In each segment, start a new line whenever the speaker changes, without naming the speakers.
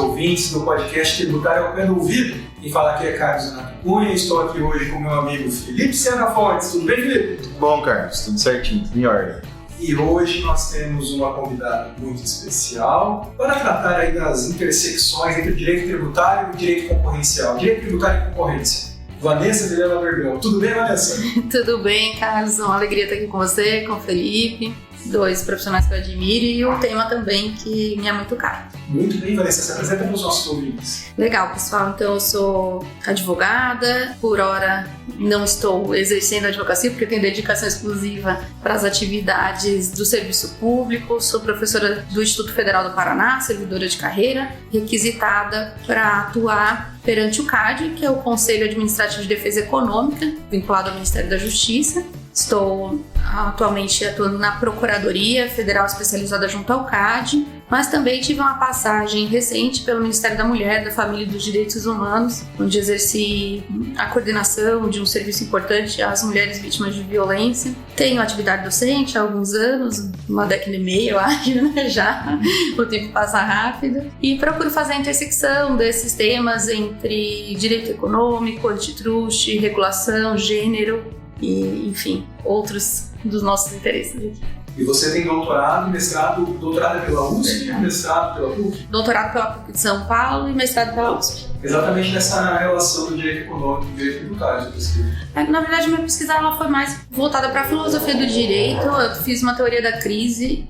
ouvintes do podcast Tributário ao Pé do Ouvido. Quem fala aqui é Carlos Renato Cunha, estou aqui hoje com meu amigo Felipe Sena Fontes. Tudo bem, Felipe?
Tudo bom, Carlos, tudo certinho, tudo em ordem.
E hoje nós temos uma convidada muito especial para tratar aí das intersecções entre o direito tributário e o direito concorrencial. Direito tributário e concorrência. Vanessa Vilela Vergão. Tudo bem, Vanessa?
Tudo bem, Carlos. Uma alegria estar aqui com você, com o Felipe. Dois profissionais que eu admiro e um tema também que me é muito caro.
Muito bem, Vanessa. Se apresenta para os nossos ouvintes.
Legal, pessoal. Então, eu sou advogada. Por hora, não estou exercendo a advocacia porque eu tenho dedicação exclusiva para as atividades do serviço público. Sou professora do Instituto Federal do Paraná, servidora de carreira, requisitada para atuar perante o CAD, que é o Conselho Administrativo de Defesa Econômica, vinculado ao Ministério da Justiça. Estou atualmente atuando na Procuradoria Federal Especializada junto ao CAD, mas também tive uma passagem recente pelo Ministério da Mulher, da Família e dos Direitos Humanos, onde exerci a coordenação de um serviço importante às mulheres vítimas de violência. Tenho atividade docente há alguns anos, uma década e meia, eu acho, né? Já o tempo passa rápido. E procuro fazer a intersecção desses temas entre direito econômico, antitruste, regulação, gênero e, enfim, outros dos nossos interesses aqui.
E você tem doutorado, mestrado, doutorado é pela USP, mestrado pela PUC?
Doutorado pela PUC de São Paulo e mestrado pela USP.
Exatamente nessa relação do direito econômico e do direito tributário.
Na verdade, minha pesquisa ela foi mais voltada para a filosofia do direito. Eu fiz uma teoria da crise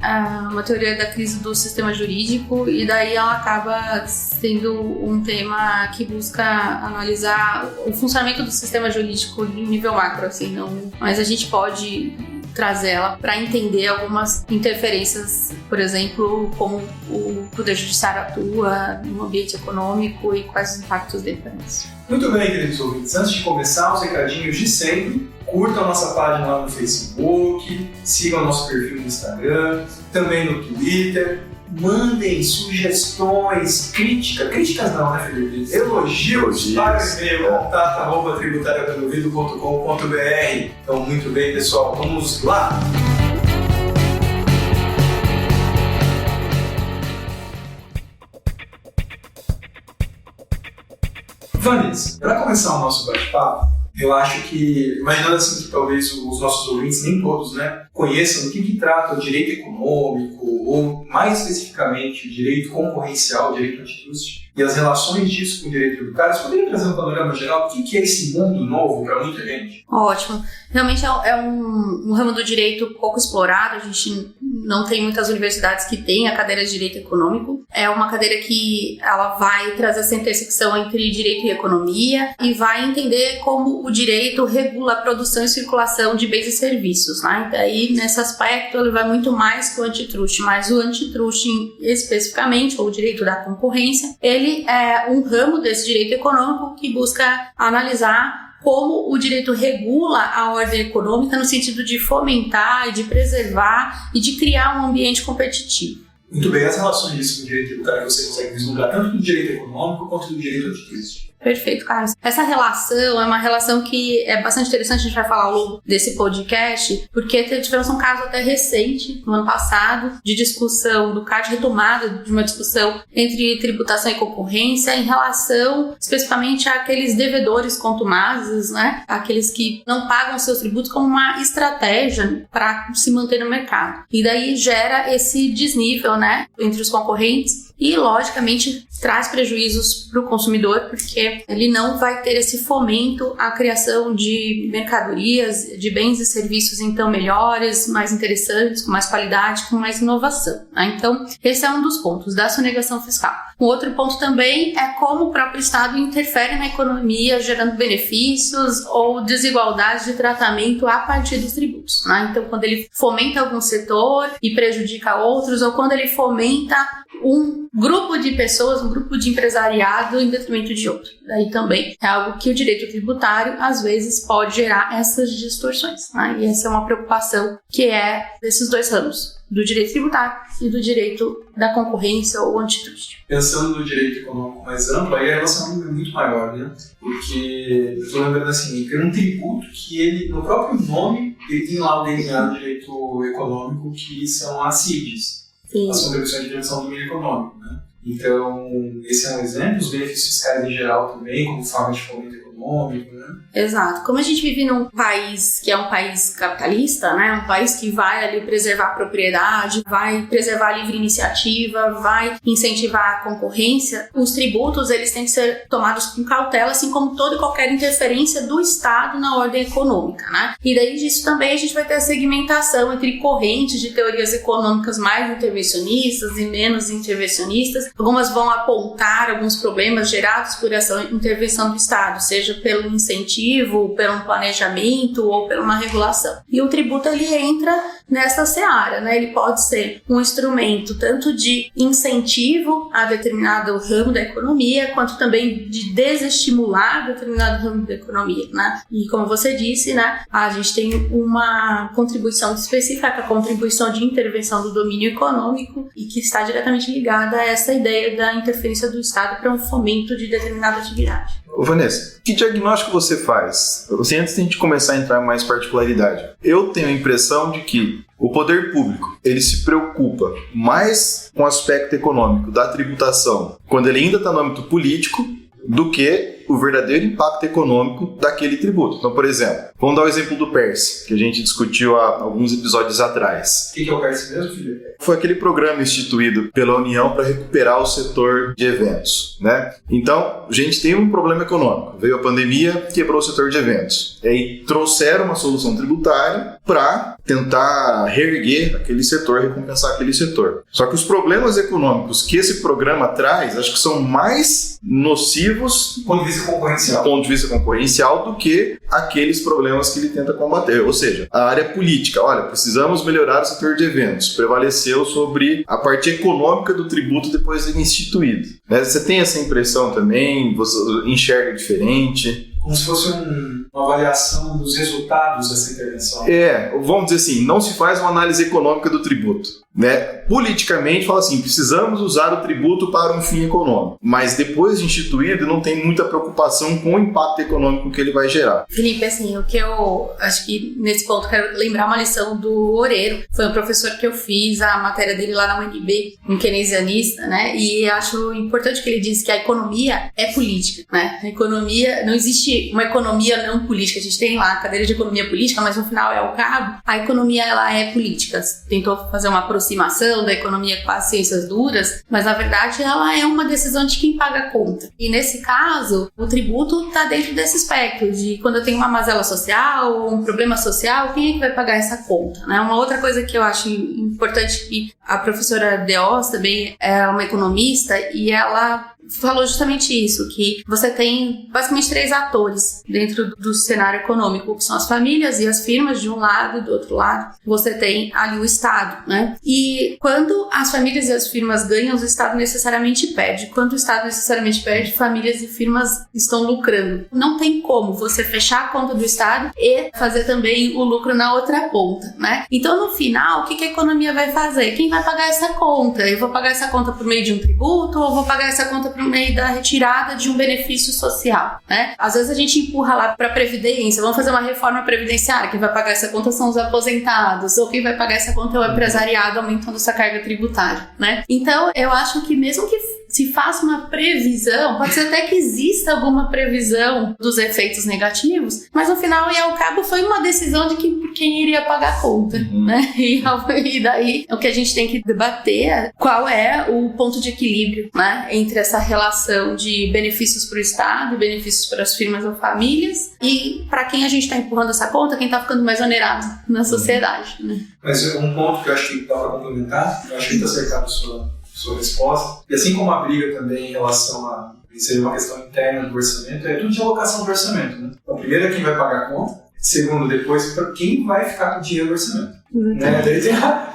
do sistema jurídico, e daí ela acaba sendo um tema que busca analisar o funcionamento do sistema jurídico em nível macro, assim, não, mas a gente pode trazer ela para entender algumas interferências, por exemplo, como o Poder Judiciário atua no ambiente econômico e quais os impactos dele para isso.
Muito bem, queridos ouvintes. Antes de começar, os recadinhos de sempre. Curtam a nossa página lá no Facebook, sigam o nosso perfil no Instagram, também no Twitter. Mandem sugestões, críticas não, né, Felipe? Elogios para o e-mail contato@tributariopelouvido.com.br. Então, muito bem, pessoal, vamos lá! Vanessa, para começar o nosso bate-papo, eu acho que, imaginando assim que talvez os nossos ouvintes, nem todos, né, conheçam do que trata o direito econômico, ou mais especificamente o direito concorrencial, o direito antitruste, e as relações disso com o direito tributário, você poderia trazer um panorama geral do que é esse mundo novo para muita gente?
Ótimo. Realmente é um ramo do direito pouco explorado, a gente não tem muitas universidades que têm a cadeira de direito econômico. É uma cadeira que ela vai trazer essa intersecção entre direito e economia e vai entender como o direito regula a produção e circulação de bens e serviços, né? E daí, nesse aspecto, ele vai muito mais que o antitruste, mas o antitruste especificamente, ou o direito da concorrência, ele é um ramo desse direito econômico que busca analisar como o direito regula a ordem econômica no sentido de fomentar, de preservar e de criar um ambiente competitivo.
Muito bem, as relações disso com o direito tributário você consegue vislumbrar tanto do direito econômico quanto do direito antitruste.
Perfeito, Carlos. Essa relação é uma relação que é bastante interessante, a gente vai falar ao longo desse podcast, porque tivemos um caso até recente, no ano passado, de discussão do CAD, retomada de uma discussão entre tributação e concorrência em relação especificamente àqueles devedores contumazes, né? Aqueles que não pagam seus tributos como uma estratégia para se manter no mercado. E daí gera esse desnível, né, entre os concorrentes e, logicamente, traz prejuízos para o consumidor, porque ele não vai ter esse fomento à criação de mercadorias, de bens e serviços, então, melhores, mais interessantes, com mais qualidade, com mais inovação, né? Então, esse é um dos pontos da sonegação fiscal. Um outro ponto também é como o próprio Estado interfere na economia, gerando benefícios ou desigualdades de tratamento a partir dos tributos, né? Então, quando ele fomenta algum setor e prejudica outros, ou quando ele fomenta um grupo de pessoas, um grupo de empresariado em detrimento de outro. Daí também é algo que o direito tributário, às vezes, pode gerar essas distorções, né? E essa é uma preocupação que é desses dois ramos, do direito tributário e do direito da concorrência ou antitruste.
Pensando no direito econômico mais amplo, aí a relação é muito maior, né? Porque, eu estou lembrando assim, que é um tributo que ele, no próprio nome, ele tem lá o DNA do direito econômico, que são as CIDs. Sim. As contribuições de dimensão do domínio econômico, né? Então, esse é um exemplo, os benefícios fiscais em geral também, como forma de fomento econômico, né?
Exato. Como a gente vive num país que é um país capitalista, né? Um país que vai ali preservar a propriedade, vai preservar a livre iniciativa, vai incentivar a concorrência, os tributos, eles têm que ser tomados com cautela, assim como toda e qualquer interferência do Estado na ordem econômica, né? E daí disso também a gente vai ter a segmentação entre correntes de teorias econômicas mais intervencionistas e menos intervencionistas. Algumas vão apontar alguns problemas gerados por essa intervenção do Estado, seja pelo incentivo, pelo planejamento ou por uma regulação. E o tributo, ele entra nessa seara, né? Ele pode ser um instrumento tanto de incentivo a determinado ramo da economia, quanto também de desestimular determinado ramo da economia, né? E como você disse, né, a gente tem uma contribuição específica, a contribuição de intervenção do domínio econômico, e que está diretamente ligada a essa ideia da interferência do Estado para um fomento de determinada atividade.
Ô Vanessa, que diagnóstico você faz? Antes de a gente começar a entrar em mais particularidade, eu tenho a impressão de que o poder público, ele se preocupa mais com o aspecto econômico da tributação quando ele ainda está no âmbito político do que o verdadeiro impacto econômico daquele tributo. Então, por exemplo, vamos dar o exemplo do PERSE, que a gente discutiu há alguns episódios atrás.
O que é o PERSE mesmo, Felipe?
Foi aquele programa instituído pela União para recuperar o setor de eventos, né? Então, a gente tem um problema econômico. Veio a pandemia, quebrou o setor de eventos. E aí trouxeram uma solução tributária para tentar reerguer aquele setor, recompensar aquele setor. Só que os problemas econômicos que esse programa traz, acho que são mais nocivos
do ponto de vista concorrencial
do que aqueles problemas que ele tenta combater. Ou seja, a área política, olha, precisamos melhorar o setor de eventos, prevaleceu sobre a parte econômica do tributo depois de instituído. Né? Você tem essa impressão também? Você enxerga diferente?
Como se fosse uma avaliação dos resultados dessa intervenção.
Vamos dizer assim, não se faz uma análise econômica do tributo. Né? Politicamente, fala assim, precisamos usar o tributo para um fim econômico. Mas depois de instituído, não tem muita preocupação com o impacto econômico que ele vai gerar.
Felipe, assim, o que eu acho que nesse ponto quero lembrar uma lição do Oreiro. Foi um professor que eu fiz a matéria dele lá na UNB, um keynesianista, né? E acho importante que ele disse que a economia é política, né? A economia, não existe uma economia não política. A gente tem lá a cadeira de economia política, mas no final é o cabo. A economia, ela é política. Tentou fazer uma aproximação da economia com as ciências duras, mas na verdade ela é uma decisão de quem paga a conta. E nesse caso, o tributo está dentro desse espectro de quando eu tenho uma mazela social ou um problema social, quem é que vai pagar essa conta? Né? Uma outra coisa que eu acho importante, que a professora Deos também é uma economista e ela falou justamente isso, que você tem basicamente 3 atores dentro do cenário econômico, que são as famílias e as firmas de um lado, e do outro lado você tem ali o Estado, né? E quando as famílias e as firmas ganham, o Estado necessariamente perde. Quando o Estado necessariamente perde, famílias e firmas estão lucrando. Não tem como você fechar a conta do Estado e fazer também o lucro na outra ponta, né? Então, no final, o que a economia vai fazer? Quem vai pagar essa conta? Eu vou pagar essa conta por meio de um tributo ou vou pagar essa conta por meio da retirada de um benefício social, né? Às vezes a gente empurra lá para a Previdência, vamos fazer uma reforma previdenciária, quem vai pagar essa conta são os aposentados, ou quem vai pagar essa conta é o empresariado aumentando essa carga tributária, né? Então, eu acho que mesmo que se faça uma previsão, pode ser até que exista alguma previsão dos efeitos negativos, mas no final e ao cabo foi uma decisão de quem iria pagar a conta, né? E daí o que a gente tem que debater é qual é o ponto de equilíbrio, né? Entre essa relação de benefícios para o Estado, benefícios para as firmas ou famílias e para quem a gente está empurrando essa conta, quem está ficando mais onerado na sociedade, né?
Mas um ponto que eu acho que dá para complementar, eu acho que está acertado sua resposta, e assim como a briga também em relação a isso é uma questão interna do orçamento, é tudo de alocação do orçamento, né? Então, primeiro é quem vai pagar a conta, segundo, depois, quem vai ficar com o dinheiro do orçamento. Né? Daí tem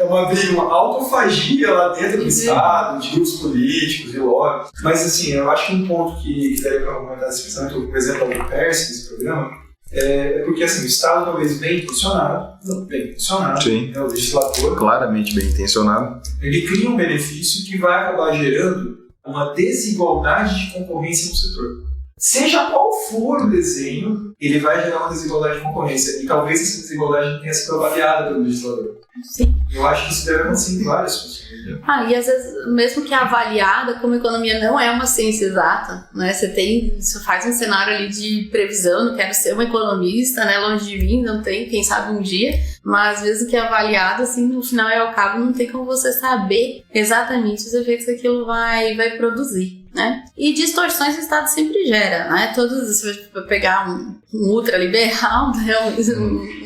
uma briga, uma autofagia lá dentro do Estado, de grupos políticos e lobby. Mas assim, eu acho que um ponto que daria para comentar esse pensamento, por exemplo, do PERSE, nesse programa, é porque assim, o Estado talvez bem intencionado,
sim,
né, o legislador,
claramente bem intencionado,
ele cria um benefício que vai acabar gerando uma desigualdade de concorrência no setor. seja qual for o desenho, ele vai gerar uma desigualdade de concorrência. E talvez essa desigualdade tenha sido avaliada pelo legislador.
Sim.
Eu acho que isso deve acontecer em várias funções.
E às vezes, mesmo que avaliada, como economia não é uma ciência exata, né? Você faz um cenário ali de previsão, não quero ser uma economista, né? Longe de mim, não tem, quem sabe um dia, mas às vezes o que é avaliado, assim, no final e ao cabo, não tem como você saber exatamente os efeitos que aquilo vai produzir. Né? E distorções o Estado sempre gera, né? Se você pegar um ultraliberal, né?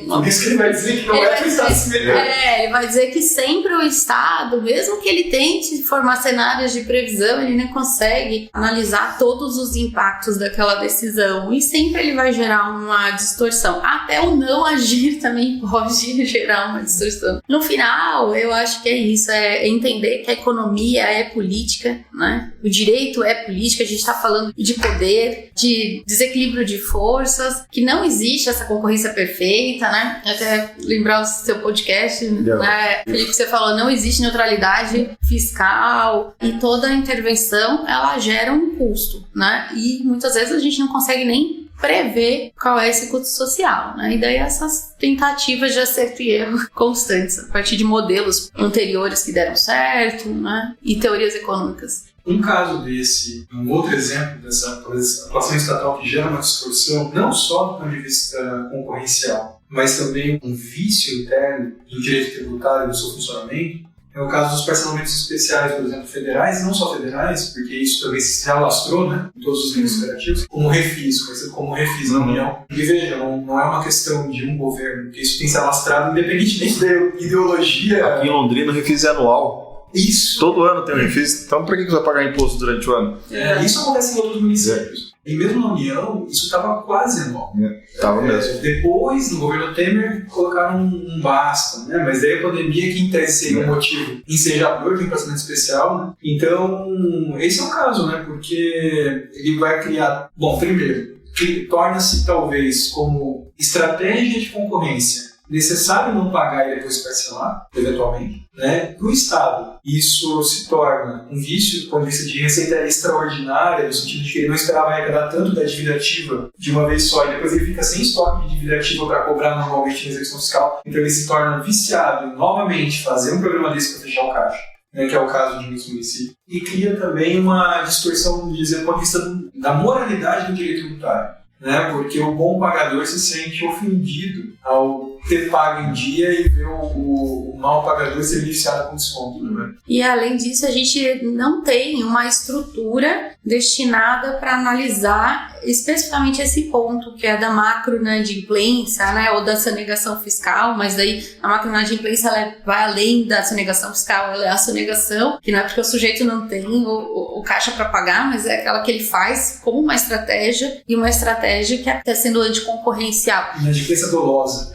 Por isso que ele vai dizer que não é o Estado se melhor.
Ele vai dizer que sempre o Estado, mesmo que ele tente formar cenários de previsão, ele não consegue analisar todos os impactos daquela decisão e sempre ele vai gerar uma distorção. Até o não agir também pode gerar uma distorção. No final, eu acho que é isso, é entender que a economia é política, né? O direito é política, a gente está falando de poder, de desequilíbrio de forças, que não existe essa concorrência perfeita, né? Até lembrar o seu podcast, né? Felipe, você falou, não existe neutralidade fiscal e toda a intervenção, ela gera um custo, né? E muitas vezes a gente não consegue nem prever qual é esse custo social, né? E daí essas tentativas de acerto e erro constantes, a partir de modelos anteriores que deram certo, né? E teorias econômicas.
Um caso desse, um outro exemplo dessa atuação estatal que gera uma distorção, não só do ponto de vista concorrencial, mas também um vício interno do direito tributário e do seu funcionamento, é o caso dos parcelamentos especiais, por exemplo, federais, e não só federais, porque isso também se alastrou, né, em todos os níveis federativos, como refis, conhecido como refis na União. E veja, não é uma questão de um governo, porque isso tem se alastrado independentemente da ideologia.
Aqui em Londrina, o refis é anual.
Isso.
Todo ano tem um refis, então por que você vai pagar imposto durante o ano?
Isso acontece em outros municípios. E mesmo na União, isso estava quase anual.
Estava mesmo.
Depois, no governo Temer, colocaram um basta, né? Mas daí a pandemia, que em tese seria um motivo ensejador de um emprestamento especial, né? Então, esse é o caso, né? Porque ele vai criar... Bom, primeiro, que torna-se talvez como estratégia de concorrência necessário não pagar e depois parcelar, eventualmente, né? Para o Estado, isso se torna um vício do ponto de vista de receita extraordinária, no sentido de que ele não esperava arrecadar tanto da dívida ativa de uma vez só, e depois ele fica sem estoque de dívida ativa para cobrar normalmente na execução fiscal, então ele se torna viciado em novamente fazer um programa desse para fechar o caixa, né? Que é o caso de muitos municípios, e cria também uma distorção, do ponto de vista da moralidade do direito tributário. Né? Porque o bom pagador se sente ofendido ao ter pago em dia e ver o mal pagador ser beneficiado com desconto. Né?
E além disso, a gente não tem uma estrutura destinada para analisar especificamente esse ponto, que é da macroinadimplência, né? Ou da sonegação fiscal, mas daí a macroinadimplência ela vai além da sonegação fiscal, ela é a sonegação, que não é porque o sujeito não tem o caixa para pagar, mas é aquela que ele faz como uma estratégia, e uma estratégia que está sendo anticoncorrencial.
Inadimplência dolosa.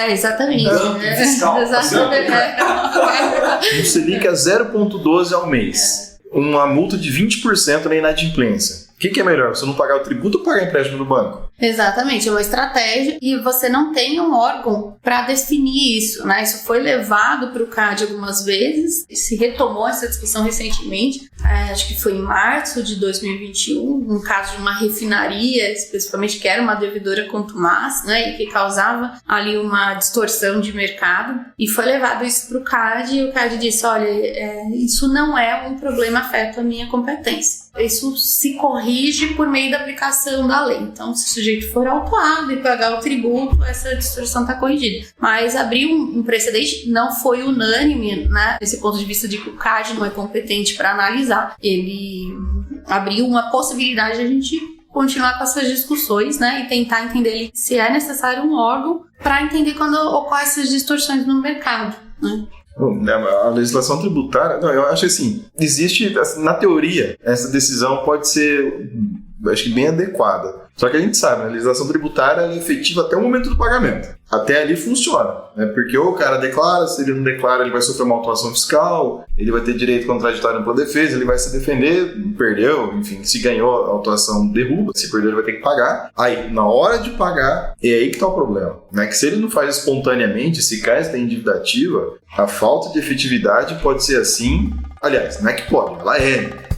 Exatamente.
Fiscal.
Exatamente.
O Selic é 0,12 ao mês. Uma multa de 20% na inadimplência. O que é melhor? Você não pagar o tributo ou pagar empréstimo no banco?
Exatamente, é uma estratégia e você não tem um órgão para definir isso, né? Isso foi levado para o CAD algumas vezes, se retomou essa discussão recentemente, acho que foi em março de 2021, no caso de uma refinaria, especificamente, que era uma devedora contumaz, né? E que causava ali uma distorção de mercado, e foi levado isso para o CAD, e o CAD disse, olha, isso não é um problema afeto à minha competência. Isso se corrige por meio da aplicação da lei. Então, se o sujeito for autuado e pagar o tributo, essa distorção está corrigida. Mas abriu um precedente, não foi unânime, né? Desse ponto de vista de que o CAD não é competente para analisar. Ele abriu uma possibilidade de a gente continuar com essas discussões, né? E tentar entender se é necessário um órgão para entender quando ocorrem essas distorções no mercado, né?
A legislação tributária, não, eu acho assim, existe, na teoria, essa decisão pode ser, acho que bem adequada. Só que a gente sabe, a legislação tributária é efetiva até o momento do pagamento. Até ali funciona, né? Porque ou o cara declara, se ele não declara, ele vai sofrer uma autuação fiscal, ele vai ter direito contraditório pela defesa, ele vai se defender, perdeu, enfim, se ganhou a autuação, derruba, se perdeu, ele vai ter que pagar. Aí, na hora de pagar, é aí que está o problema, né? Que se ele não faz espontaneamente, se cai essa dívida ativa, a falta de efetividade pode ser assim, aliás, não é que pode, ela é.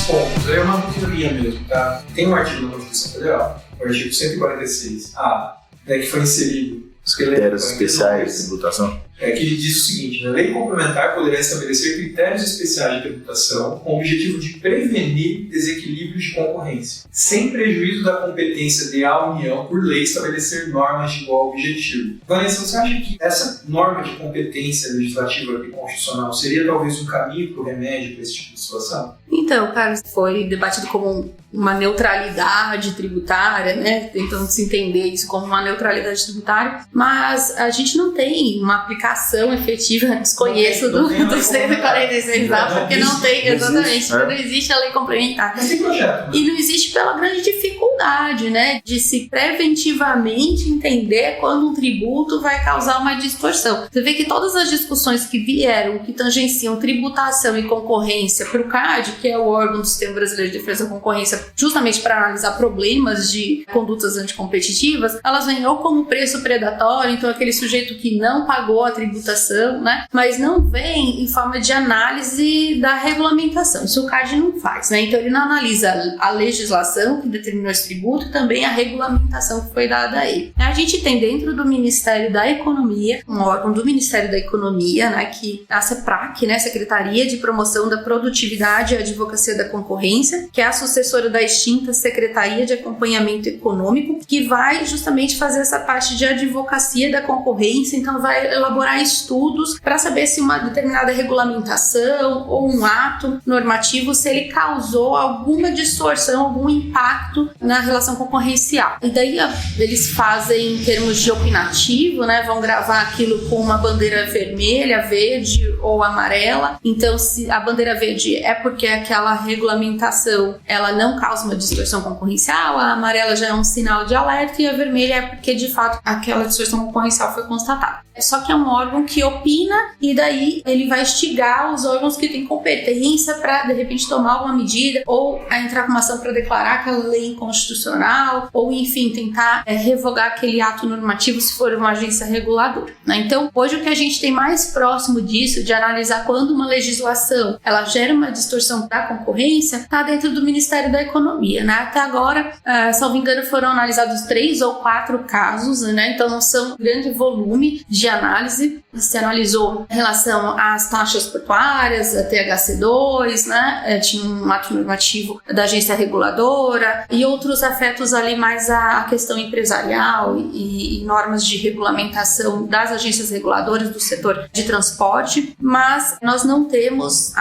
pontos. É uma teoria mesmo, tá? Tem um artigo da Constituição Federal, o artigo 146A, né, que foi inserido
os critérios especiais de tributação.
Que ele diz o seguinte, né? A lei complementar poderá estabelecer critérios especiais de tributação com o objetivo de prevenir desequilíbrios de concorrência, sem prejuízo da competência da União por lei estabelecer normas de igual objetivo. Vanessa, você acha que essa norma de competência legislativa e constitucional seria talvez um caminho para o remédio para esse tipo de situação?
Então, Carlos, foi debatido como uma neutralidade tributária, né? Tentando se entender isso como uma neutralidade tributária, mas a gente não tem uma aplicação efetiva, desconheço do 146A, porque não tem, exatamente, não existe a lei complementar.
Mas tem projeto.
E não existe pela grande dificuldade, né, de se preventivamente entender quando um tributo vai causar uma distorção. Você vê que todas as discussões que vieram, que tangenciam tributação e concorrência para o CAD, que é o órgão do Sistema Brasileiro de Defesa da Concorrência, justamente para analisar problemas de condutas anticompetitivas, elas vêm ou como preço predatório, então aquele sujeito que não pagou a tributação, né, mas não vem em forma de análise da regulamentação. Isso o CAD não faz, né? Então ele não analisa a legislação que determinou esse tributo e também a regulamentação que foi dada a ele. A gente tem dentro do Ministério da Economia, um órgão do Ministério da Economia, né, que é a SEPRAC, né, Secretaria de Promoção da Produtividade e Advocacia da Concorrência, que é a sucessora da extinta Secretaria de Acompanhamento Econômico, que vai justamente fazer essa parte de advocacia da concorrência, então vai elaborar estudos para saber se uma determinada regulamentação ou um ato normativo, se ele causou alguma distorção, algum impacto na relação concorrencial. E daí eles fazem em termos de opinativo, né, vão gravar aquilo com uma bandeira vermelha, verde ou amarela. Então, se a bandeira verde é porque aquela regulamentação ela não causa uma distorção concorrencial, a amarela já é um sinal de alerta e a vermelha é porque de fato aquela distorção concorrencial foi constatada. Só que é um órgão que opina e daí ele vai instigar os órgãos que têm competência para de repente tomar alguma medida ou entrar com uma ação para declarar aquela lei inconstitucional ou enfim tentar revogar aquele ato normativo se for uma agência reguladora, né? Então hoje o que a gente tem mais próximo disso, de analisar quando uma legislação ela gera uma distorção da concorrência, está dentro do Ministério da Economia, né? Até agora, salvo engano, foram analisados 3 ou 4 casos, né? Então não são um grande volume de análise. Se analisou em relação às taxas portuárias, a THC2, né? Tinha um ato normativo da agência reguladora e outros afetos ali mais a questão empresarial e normas de regulamentação das agências reguladoras do setor de transporte, mas nós não temos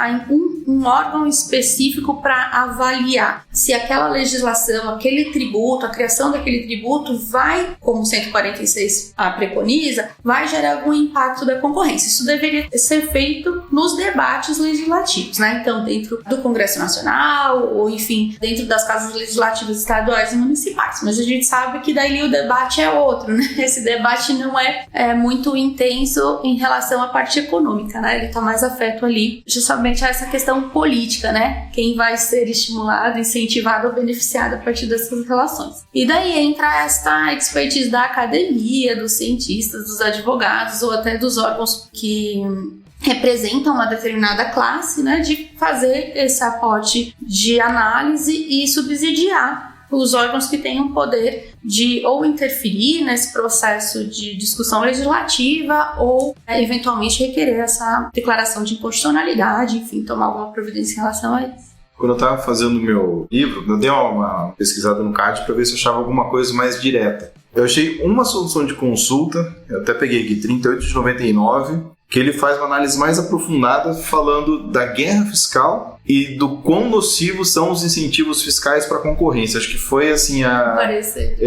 um órgão específico para avaliar se aquela legislação, aquele tributo, a criação daquele tributo vai, como o 146 preconiza, vai gerar algum impacto da concorrência. Isso deveria ser feito nos debates legislativos, né? Então, dentro do Congresso Nacional, ou enfim, dentro das casas legislativas estaduais e municipais. Mas a gente sabe que daí o debate é outro, né? Esse debate não é muito intenso em relação à parte econômica, né? Ele está mais afeto ali justamente a essa questão política, né? Quem vai ser estimulado, incentivado ou beneficiado a partir dessas relações. E daí entra esta expertise da academia, dos cientistas, dos advogados ou até dos órgãos que representam uma determinada classe, né, de fazer esse aporte de análise e subsidiar os órgãos que tenham poder de ou interferir nesse processo de discussão legislativa ou eventualmente requerer essa declaração de inconstitucionalidade, enfim, tomar alguma providência em relação a isso.
Quando eu estava fazendo o meu livro, eu dei uma pesquisada no CAD para ver se eu achava alguma coisa mais direta. Eu achei uma solução de consulta, eu até peguei aqui, 38 de 99, que ele faz uma análise mais aprofundada falando da guerra fiscal e do quão nocivos são os incentivos fiscais para a concorrência. Acho que foi assim a...
Parecer.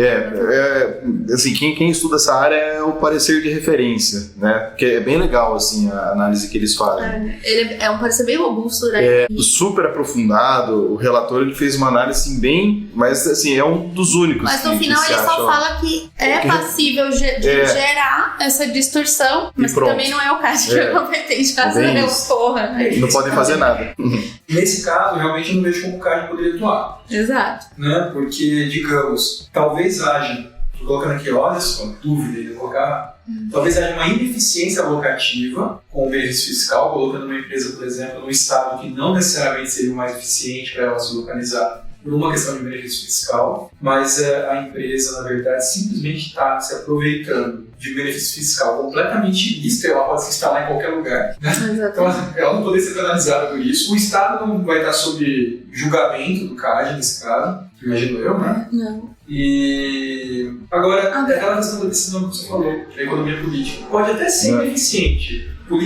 Assim, quem estuda essa área é o parecer de referência, né? Porque é bem legal assim a análise que eles fazem.
Ele é um parecer bem robusto, né?
Super aprofundado. O relator ele fez uma análise assim, bem... Mas assim, é um dos únicos.
Mas no final ele só fala que é passível de gerar essa distorção, mas que também não é o caso que é competente fazer porra, né?
Não podem fazer nada.
Nesse caso, realmente eu não vejo como o CAD poderia atuar.
Exato.
Né? Porque, digamos, talvez haja Tô colocando aqui, olha só, dúvida de colocar. Talvez haja uma ineficiência alocativa com o benefício fiscal, colocando uma empresa, por exemplo, num estado que não necessariamente seria o mais eficiente para ela se localizar por uma questão de benefício fiscal, mas a empresa, na verdade, simplesmente está se aproveitando de um benefício fiscal completamente ilícito, ela pode se instalar em qualquer lugar. Então, ela não poderia ser penalizada por isso. O Estado não vai estar sob julgamento do CAD nesse caso, imagino eu, né?
Não.
E agora, aquela questão da decisão que você falou, da economia política, pode até ser ineficiente, do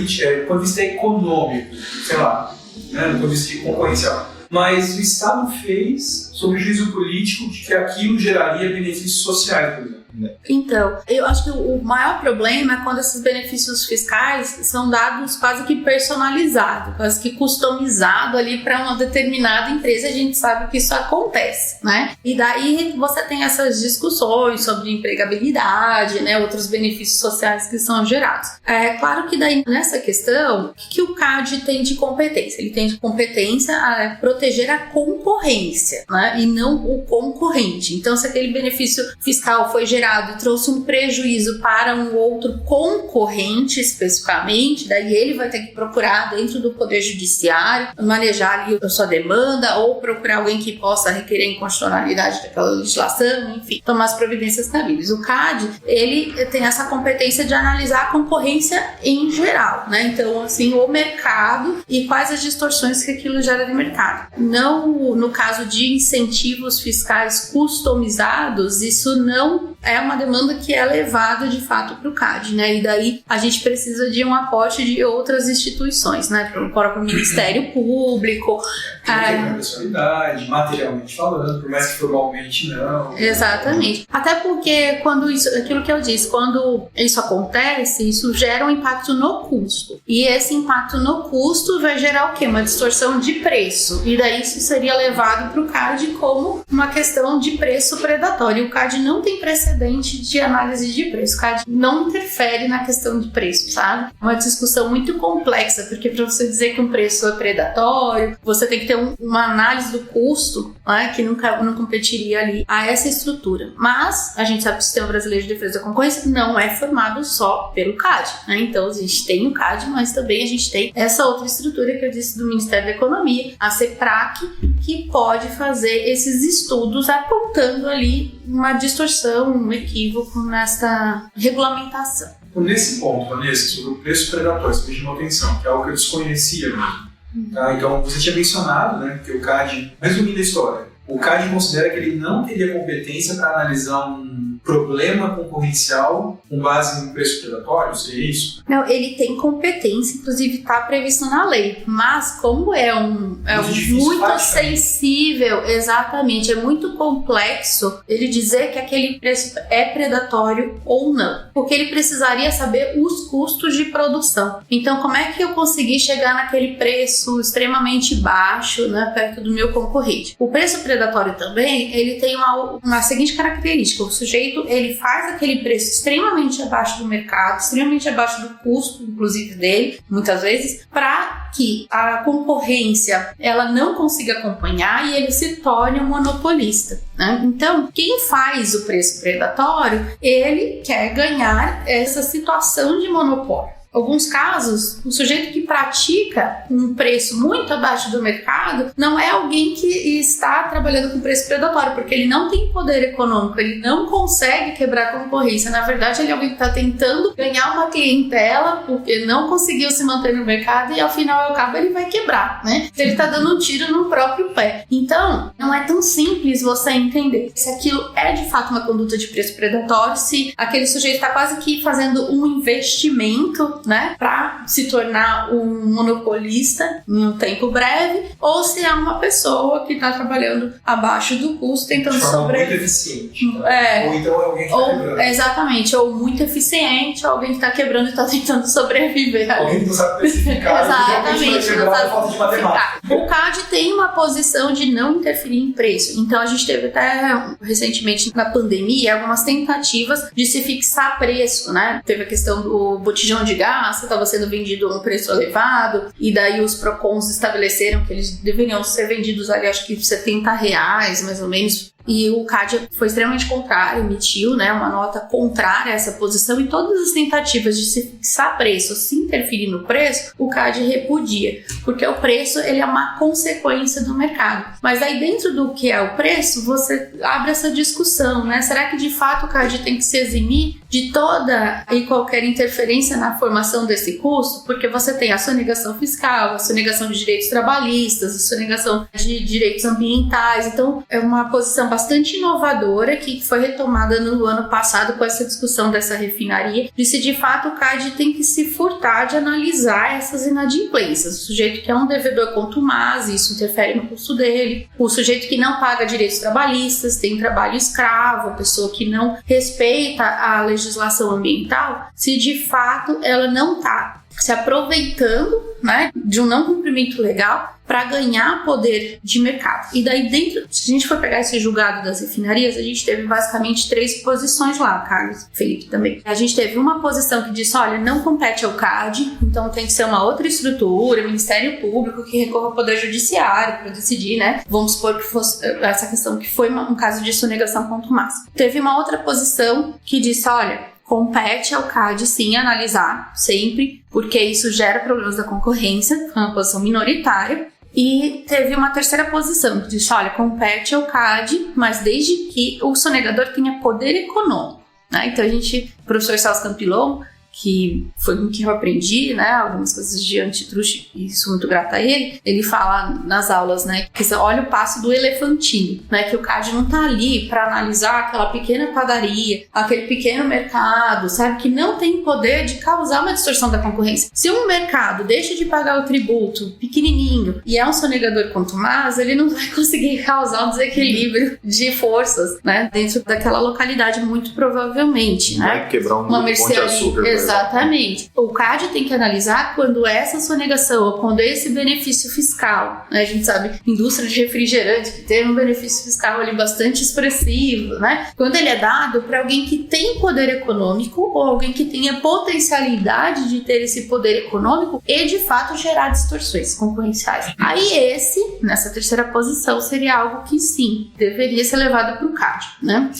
ponto de vista econômico, sei lá, né, do ponto de vista concorrencial. Mas o Estado fez sob o juízo político de que aquilo geraria benefícios sociais, por exemplo.
Então, eu acho que o maior problema é quando esses benefícios fiscais são dados quase que personalizados, quase que customizados ali para uma determinada empresa. A gente sabe que isso acontece, né? E daí você tem essas discussões sobre empregabilidade, né? Outros benefícios sociais que são gerados. É claro que daí nessa questão, o que o CAD tem de competência? Ele tem de competência a proteger a concorrência, né? E não o concorrente. Então, se aquele benefício fiscal foi gerado e trouxe um prejuízo para um outro concorrente especificamente, daí ele vai ter que procurar dentro do Poder Judiciário, manejar ali a sua demanda ou procurar alguém que possa requerer a inconstitucionalidade daquela legislação, enfim, tomar as providências cabíveis. O CAD, ele tem essa competência de analisar a concorrência em geral, né? Então, assim, o mercado e quais as distorções que aquilo gera de mercado. Não no caso de incentivos fiscais customizados, isso não é uma demanda que é levada de fato para o CAD, né? E daí a gente precisa de um aporte de outras instituições, né? O próprio Ministério Público.
Tem personalidade, materialmente falando, por mais que formalmente não.
Exatamente. Até porque quando isso, aquilo que eu disse, quando isso acontece, isso gera um impacto no custo. E esse impacto no custo vai gerar o quê? Uma distorção de preço. E daí isso seria levado para o CAD como uma questão de preço predatório. O CAD não tem precedente de análise de preço. O CAD não interfere na questão de preço, sabe? É uma discussão muito complexa, porque para você dizer que um preço é predatório, você tem que ter uma análise do custo, né, que não competiria ali a essa estrutura. Mas a gente sabe que o Sistema Brasileiro de Defesa da Concorrência não é formado só pelo CAD, né? Então a gente tem o CAD, mas também a gente tem essa outra estrutura que eu disse do Ministério da Economia, a CEPRAC, que pode fazer esses estudos apontando ali uma distorção, um equívoco nessa regulamentação.
Nesse ponto, Vanessa, sobre o preço predatório, você me chamou atenção, que é algo que eu desconhecia mesmo. Tá? Então, você tinha mencionado, né, que o CAD, resumindo a história, o CAD considera que ele não teria competência para analisar um problema concorrencial com base no preço predatório, seria isso?
Não, ele tem competência, inclusive está previsto na lei, mas como é muito sensível, exatamente, é muito complexo ele dizer que aquele preço é predatório ou não, porque ele precisaria saber os custos de produção. Então, como é que eu consegui chegar naquele preço extremamente baixo, né, perto do meu concorrente? O preço predatório também, ele tem uma seguinte característica: o sujeito, ele faz aquele preço extremamente abaixo do mercado, extremamente abaixo do custo, inclusive dele, muitas vezes, para que a concorrência ela não consiga acompanhar e ele se torne um monopolista, né? Então, quem faz o preço predatório, ele quer ganhar essa situação de monopólio. Alguns casos, o sujeito que pratica um preço muito abaixo do mercado não é alguém que está trabalhando com preço predatório, porque ele não tem poder econômico, ele não consegue quebrar a concorrência. Na verdade, ele é alguém que está tentando ganhar uma clientela porque não conseguiu se manter no mercado e ao final e ao cabo ele vai quebrar, né? Ele está dando um tiro no próprio pé. Então, não é tão simples você entender se aquilo é de fato uma conduta de preço predatório, se aquele sujeito está quase que fazendo um investimento, né, para se tornar um monopolista em um tempo breve, ou se é uma pessoa que está trabalhando abaixo do custo, tentando sobreviver.
Muito eficiente. Ou então é alguém que está quebrando.
Exatamente, ou muito eficiente, ou alguém que está quebrando e está tentando sobreviver.
Alguém que não sabe especificar.
Exatamente, não sabe falta de matemática. O CAD tem uma posição de não interferir em preço. Então a gente teve até recentemente na pandemia algumas tentativas de se fixar preço, né? Teve a questão do botijão de gás, estava sendo vendido a um preço elevado, e daí os PROCONs estabeleceram que eles deveriam ser vendidos ali, acho que R$70, mais ou menos, e o CAD foi extremamente contrário, emitiu, né, uma nota contrária a essa posição, e todas as tentativas de se fixar preço, se interferir no preço, o CAD repudia, porque o preço ele é uma consequência do mercado. Mas aí dentro do que é o preço, você abre essa discussão, né? Será que de fato o CAD tem que se eximir de toda e qualquer interferência na formação desse custo? Porque você tem a sonegação fiscal, a sonegação de direitos trabalhistas, a sonegação de direitos ambientais. Então, é uma posição bastante inovadora que foi retomada no ano passado com essa discussão dessa refinaria, de se de fato o CAD tem que se furtar de analisar essas inadimplências. O sujeito que é um devedor contumaz, isso interfere no custo dele. O sujeito que não paga direitos trabalhistas, tem trabalho escravo, a pessoa que não respeita a legislação ambiental, se de fato ela não está se aproveitando, né, de um não cumprimento legal para ganhar poder de mercado. E daí dentro, se a gente for pegar esse julgado das refinarias, a gente teve basicamente 3 posições lá, Carlos, Felipe também. A gente teve uma posição que disse, olha, não compete ao CAD, então tem que ser uma outra estrutura, Ministério Público, que recorra ao Poder Judiciário para decidir, né? Vamos supor que fosse essa questão que foi um caso de sonegação contumaz. Teve uma outra posição que disse, olha, compete ao CAD sim analisar sempre, porque isso gera problemas da concorrência, foi uma posição minoritária. E teve uma terceira posição que disse, olha, compete ao CAD, mas desde que o sonegador tenha poder econômico, né? Então o professor Celso Campilon, que foi com quem eu aprendi, né, algumas coisas de antitruste, e sou muito grata a ele fala nas aulas, né, que você olha o passo do elefantinho, né, que o CAD não tá ali para analisar aquela pequena padaria, aquele pequeno mercado, sabe, que não tem poder de causar uma distorção da concorrência. Se um mercado deixa de pagar o tributo pequenininho e é um sonegador contumaz, ele não vai conseguir causar um desequilíbrio de forças, né, dentro daquela localidade, muito provavelmente, né.
Vai quebrar uma
mercearia. Exatamente. O CAD tem que analisar quando essa sonegação ou quando esse benefício fiscal, né? A gente sabe, indústria de refrigerante que tem um benefício fiscal ali bastante expressivo, né? Quando ele é dado para alguém que tem poder econômico ou alguém que tenha potencialidade de ter esse poder econômico e de fato gerar distorções concorrenciais. Aí nessa terceira posição, seria algo que sim, deveria ser levado para o CAD, né?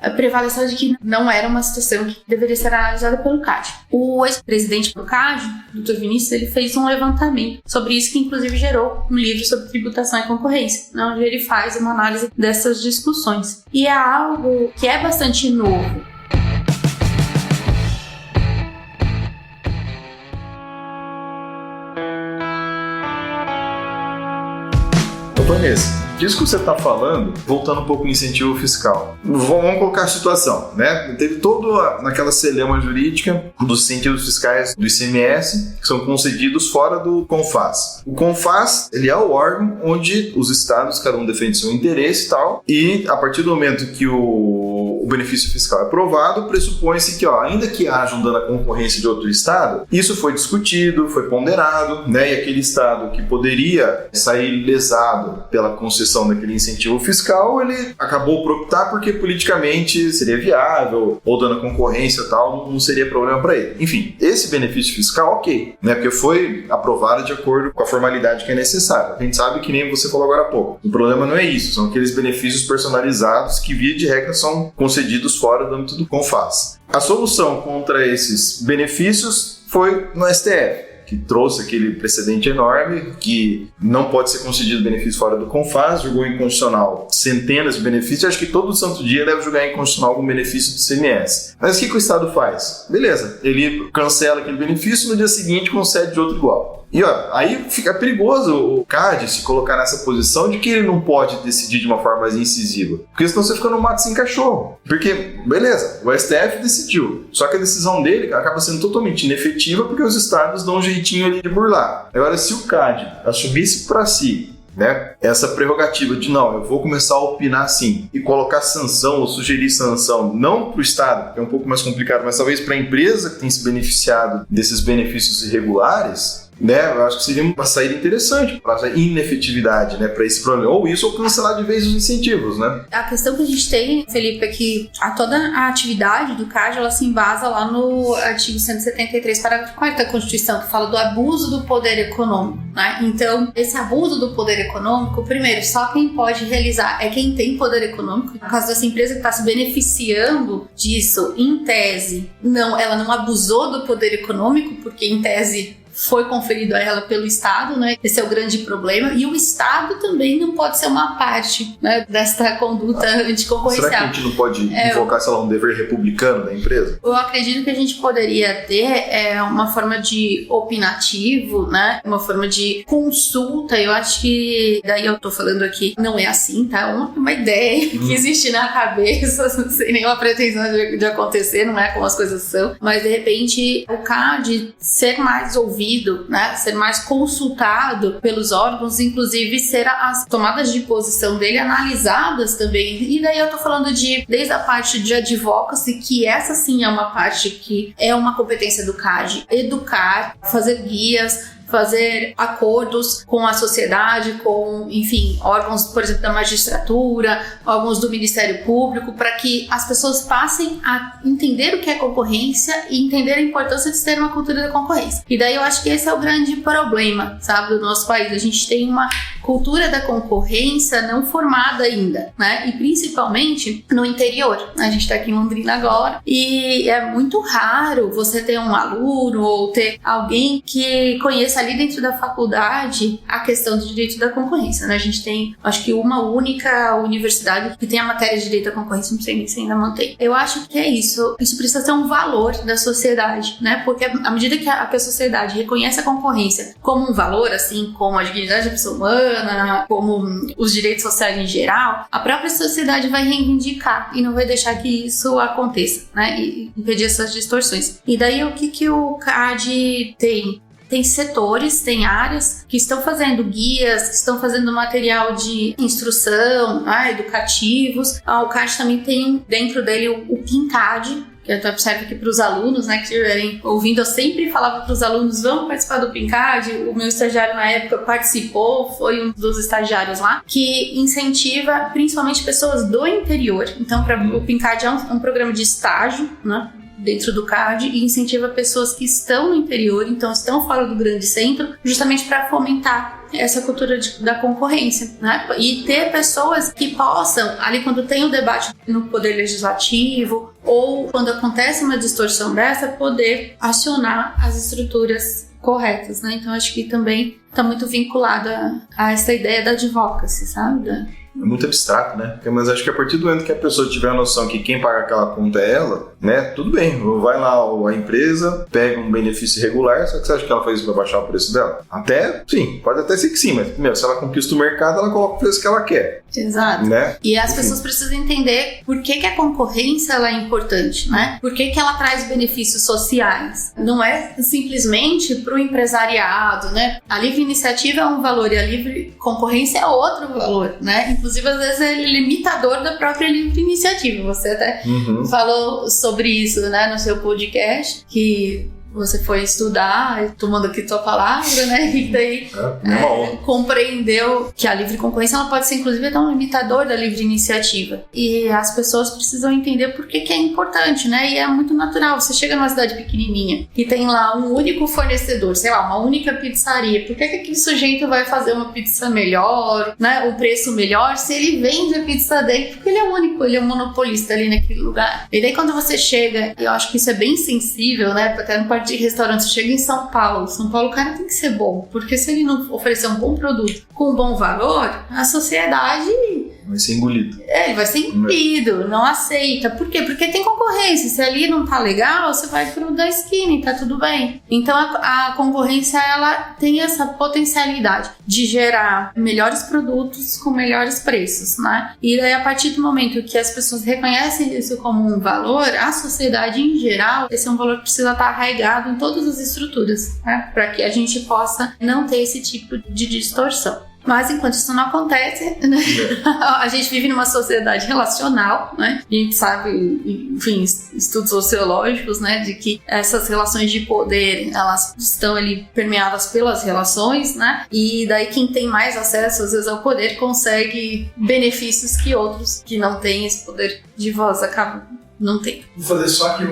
A prevaleção de que não era uma situação que deveria ser analisada pelo CAD. O ex-presidente do CAD, Dr. Vinícius, ele fez um levantamento sobre isso, que inclusive gerou um livro sobre tributação e concorrência, onde ele faz uma análise dessas discussões. E é algo que é bastante novo.
Vanessa, disso que você está falando, voltando um pouco no incentivo fiscal. Vamos colocar a situação, né? Teve toda naquela celeuma jurídica dos incentivos fiscais do ICMS, que são concedidos fora do CONFAS. O CONFAS, ele é o órgão onde os estados, cada um defende seu interesse e tal, e a partir do momento que o benefício fiscal é aprovado, pressupõe-se que, ainda que haja um dano à concorrência de outro estado, isso foi discutido, foi ponderado, né? E aquele estado que poderia sair lesado pela concessão daquele incentivo fiscal, ele acabou por optar porque politicamente seria viável, ou dando concorrência e tal, não seria problema para ele. Enfim, esse benefício fiscal, ok, né? Porque foi aprovado de acordo com a formalidade que é necessária. A gente sabe que nem você falou agora há pouco. O problema não é isso, são aqueles benefícios personalizados que, via de regra, são concedidos fora do âmbito do CONFAS. A solução contra esses benefícios foi no STF, que trouxe aquele precedente enorme que não pode ser concedido benefício fora do CONFAS, julgou inconstitucional centenas de benefícios. Acho que todo santo dia deve julgar inconstitucional algum benefício do ICMS. Mas o que o Estado faz? Beleza, ele cancela aquele benefício, no dia seguinte concede de outro igual. E aí fica perigoso o CAD se colocar nessa posição de que ele não pode decidir de uma forma mais incisiva. Porque senão você fica no mato sem cachorro. Porque, beleza, o STF decidiu. Só que a decisão dele acaba sendo totalmente inefetiva porque os estados dão um jeitinho ali de burlar. Agora, se o CAD assumisse para si, né, essa prerrogativa de não, eu vou começar a opinar sim e colocar sanção ou sugerir sanção, não para o Estado, que é um pouco mais complicado, mas talvez para a empresa que tem se beneficiado desses benefícios irregulares, né? Eu acho que seria uma saída interessante para essa inefetividade, né? Para esse problema. Ou isso, ou cancelar de vez os incentivos, né?
A questão que a gente tem, Felipe, é que toda a atividade do CAD, ela se embasa lá no artigo 173, parágrafo 4º da Constituição, que fala do abuso do poder econômico, né? Então, esse abuso do poder econômico, primeiro, só quem pode realizar é quem tem poder econômico. No caso dessa empresa que está se beneficiando disso, em tese, ela não abusou do poder econômico, porque em tese foi conferido a ela pelo Estado, né? Esse é o grande problema. E o Estado também não pode ser uma parte, né, desta conduta anticoncorrencial.
Será que a gente não pode invocar, sei lá, um dever republicano da empresa?
Eu acredito que a gente poderia ter uma forma de opinativo, né? Uma forma de consulta. Eu acho que, daí eu tô falando aqui, não é assim, tá? Uma ideia que existe na cabeça, sem nenhuma pretensão de acontecer, não é como as coisas são. Mas, de repente, o CAD ser mais ouvido, né, ser mais consultado pelos órgãos, inclusive ser as tomadas de posição dele analisadas também. E daí eu tô falando desde a parte de advocacy, que essa sim é uma parte que é uma competência do CAD, educar, fazer guias, fazer acordos com a sociedade, com, enfim, órgãos, por exemplo, da magistratura, órgãos do Ministério Público, para que as pessoas passem a entender o que é concorrência e entender a importância de ter uma cultura da concorrência. E daí eu acho que esse é o grande problema, sabe, do nosso país. A gente tem uma cultura da concorrência não formada ainda, né? E principalmente no interior. A gente está aqui em Londrina agora e é muito raro você ter um aluno ou ter alguém que conheça ali dentro da faculdade a questão do direito da concorrência, né? A gente tem, acho que uma única universidade que tem a matéria de direito da concorrência, não sei nem se ainda mantém. Eu acho que é isso. Isso precisa ser um valor da sociedade, né? Porque à medida que a sociedade reconhece a concorrência como um valor, assim como a dignidade da pessoa humana, como os direitos sociais em geral, a própria sociedade vai reivindicar e não vai deixar que isso aconteça, né? E impedir essas distorções. E daí o que o CAD tem? Tem setores, tem áreas que estão fazendo guias, que estão fazendo material de instrução, educativos. O CAD também tem dentro dele o PINCAD, que eu até observo aqui para os alunos, né, que estiverem ouvindo. Eu sempre falava para os alunos, vamos participar do PINCAD. O meu estagiário na época participou, foi um dos estagiários lá, que incentiva principalmente pessoas do interior. Então, o PINCAD é um programa de estágio, né, dentro do CAD, e incentiva pessoas que estão no interior, então estão fora do grande centro, justamente para fomentar essa cultura da concorrência, né? E ter pessoas que possam, ali quando tem o debate no Poder Legislativo ou quando acontece uma distorção dessa, poder acionar as estruturas corretas, né? Então acho que também está muito vinculado a essa ideia da advocacy, sabe?
É muito abstrato, né? Mas acho que a partir do momento que a pessoa tiver a noção que quem paga aquela conta é ela, né? Tudo bem, vai lá a empresa, pega um benefício regular, só que você acha que ela faz isso para baixar o preço dela? Até, sim, pode até ser que sim, mas, se ela conquista o mercado, ela coloca o preço que ela quer.
Exato.
Né?
E as pessoas precisam entender por que a concorrência ela é importante, né? Por que ela traz benefícios sociais. Não é simplesmente para o empresariado, né? A livre iniciativa é um valor e a livre concorrência é outro valor, né? Inclusive, às vezes, é limitador da própria livre iniciativa. Você até falou sobre isso, né, no seu podcast, que você foi estudar, tomando aqui tua palavra, né? E daí compreendeu que a livre concorrência ela pode ser, inclusive, até um limitador da livre iniciativa. E as pessoas precisam entender por que é importante, né? E é muito natural. Você chega numa cidade pequenininha que tem lá um único fornecedor, sei lá, uma única pizzaria. Por que aquele sujeito vai fazer uma pizza melhor, né? O preço melhor, se ele vende a pizza dele? Porque ele é único, ele é um monopolista ali naquele lugar. E daí, quando você chega, eu acho que isso é bem sensível, né? Até no de restaurante, você chega em São Paulo, o cara tem que ser bom, porque se ele não oferecer um bom produto com um bom valor, a sociedade
vai ser engolido.
Ele vai ser engolido, não aceita. Por quê? Porque tem concorrência. Se ali não tá legal, você vai pro da esquina e tá tudo bem. Então a concorrência, ela tem essa potencialidade de gerar melhores produtos com melhores preços, né? E daí, a partir do momento que as pessoas reconhecem isso como um valor, a sociedade em geral, esse é um valor que precisa estar arraigado em todas as estruturas, né? Para que a gente possa não ter esse tipo de distorção. Mas enquanto isso não acontece, né? A gente vive numa sociedade relacional, né? A gente sabe, enfim, estudos sociológicos, né? De que essas relações de poder, elas estão ali permeadas pelas relações, né? E daí quem tem mais acesso, às vezes, ao poder consegue benefícios que outros que não têm esse poder de voz acabam não tendo.
Vou fazer só aqui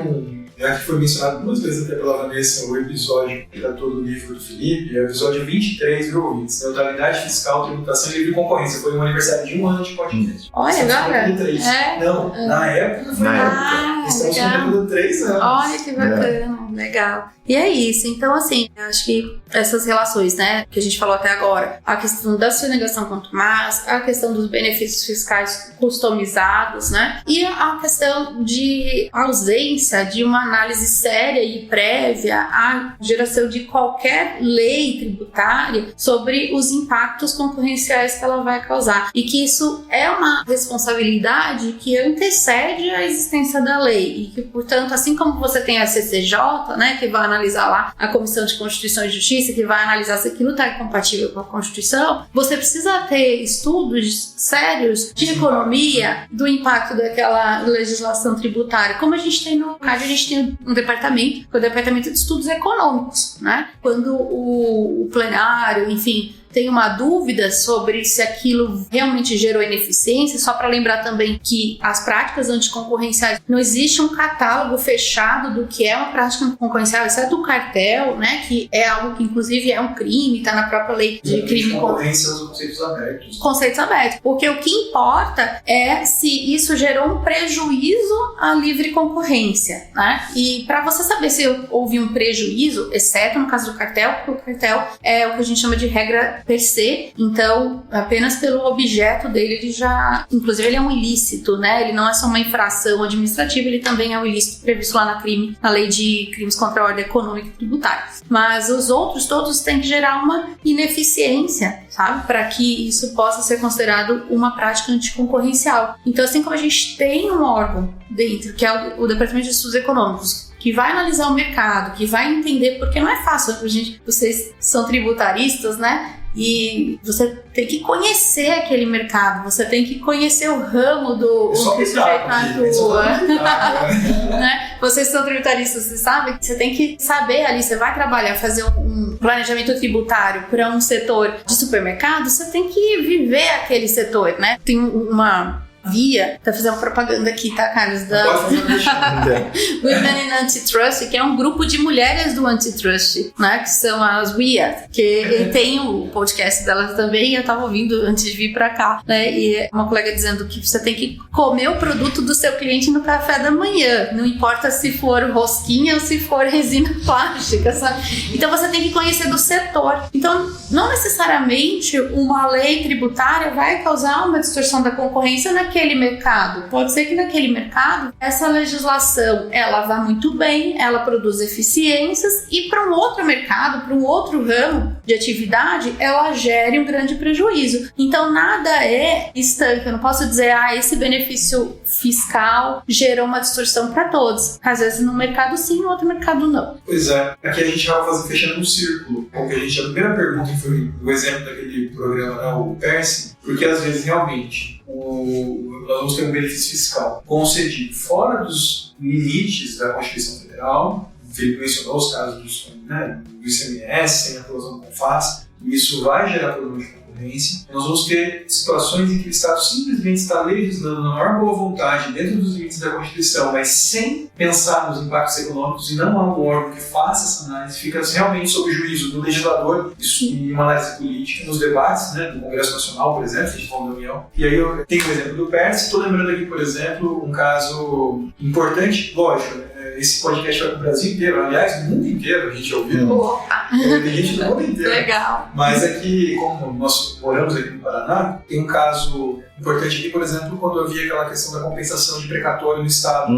já que foi mencionado algumas vezes até pela Vanessa, o episódio que tratou do livro do Felipe, é o episódio 23, viu, ouvintes? Neutralidade fiscal, tributação e livre concorrência. Foi um aniversário de 1 ano de podcast.
Olha, agora?
Não, na época foi estamos celebrando 3 anos.
Olha que bacana, legal. E é isso, então assim, eu acho que essas relações, né, que a gente falou até agora, a questão da sonegação quanto mais, a questão dos benefícios fiscais customizados, né, e a questão de ausência de uma análise séria e prévia à geração de qualquer lei tributária sobre os impactos concorrenciais que ela vai causar. E que isso é uma responsabilidade que antecede a existência da lei. E que, portanto, assim como você tem a CCJ, né, que vai analisar lá a Comissão de Constituição e Justiça, que vai analisar se aquilo está compatível com a Constituição, você precisa ter estudos sérios de economia do impacto daquela legislação tributária. Como a gente tem no CAD, a gente tem um departamento, que é o Departamento de Estudos Econômicos, né? Quando o plenário, enfim, tem uma dúvida sobre se aquilo realmente gerou ineficiência, só para lembrar também que as práticas anticoncorrenciais, não existe um catálogo fechado do que é uma prática concorrencial, exceto o cartel, né, que é algo que inclusive é um crime, está na própria lei de crime.
Concorrência aos conceitos abertos.
Conceitos abertos, porque o que importa é se isso gerou um prejuízo à livre concorrência, né, e para você saber se houve um prejuízo, exceto no caso do cartel, porque o cartel é o que a gente chama de regra per se, então apenas pelo objeto dele ele já, inclusive ele é um ilícito, né? Ele não é só uma infração administrativa, ele também é um ilícito previsto lá na lei de crimes contra a ordem econômica e tributária. Mas os outros todos têm que gerar uma ineficiência, sabe? Para que isso possa ser considerado uma prática anticoncorrencial. Então, assim como a gente tem um órgão dentro, que é o Departamento de Estudos Econômicos, que vai analisar o mercado, que vai entender, porque não é fácil, vocês são tributaristas, né? E você tem que conhecer aquele mercado, você tem que conhecer o ramo do que o sujeito atua. Né? Vocês são tributaristas, vocês sabem? Você tem que saber ali, você vai trabalhar, fazer um planejamento tributário para um setor de supermercado, você tem que viver aquele setor, né? Tem uma via, tá fazendo propaganda aqui, tá, Carlos? Women in Antitrust, que é um grupo de mulheres do antitrust, né? Que são as WIA, que tem o podcast delas também, eu tava ouvindo antes de vir pra cá, né? E uma colega dizendo que você tem que comer o produto do seu cliente no café da manhã, não importa se for rosquinha ou se for resina plástica, sabe? Então você tem que conhecer do setor. Então, não necessariamente uma lei tributária vai causar uma distorção da concorrência naquele mercado. Pode ser que naquele mercado essa legislação ela vá muito bem, ela produz eficiências e para um outro mercado, para um outro ramo de atividade, ela gere um grande prejuízo. Então nada é estanque. Eu não posso dizer, esse benefício fiscal gerou uma distorção para todos. Às vezes no mercado sim, no outro mercado não.
Pois é. Aqui a gente vai fechando um círculo. Porque a primeira pergunta que foi o exemplo daquele programa, né, o PERSE, porque às vezes realmente nós vamos ter um benefício fiscal concedido fora dos limites da Constituição Federal. O Felipe mencionou os casos do ICMS, sem a inclusão do CONFAS, e isso vai gerar problema de concorrência. Nós vamos ter situações em que o Estado simplesmente está legislando na maior boa vontade, dentro dos limites da Constituição, mas sem pensar nos impactos econômicos, e não há um órgão que faça essa análise, fica realmente sob juízo do legislador e uma análise política nos debates, né, do Congresso Nacional, por exemplo, a gente falou da União. E aí eu tenho o exemplo do PERSE, estou lembrando aqui, por exemplo, um caso importante, lógico, né? Esse podcast vai para o Brasil inteiro, aliás, no mundo inteiro a gente ouviu. Tem gente do mundo inteiro.
Legal.
Mas aqui, como nós moramos aqui no Paraná, tem um caso importante aqui, por exemplo, quando havia aquela questão da compensação de precatório no Estado.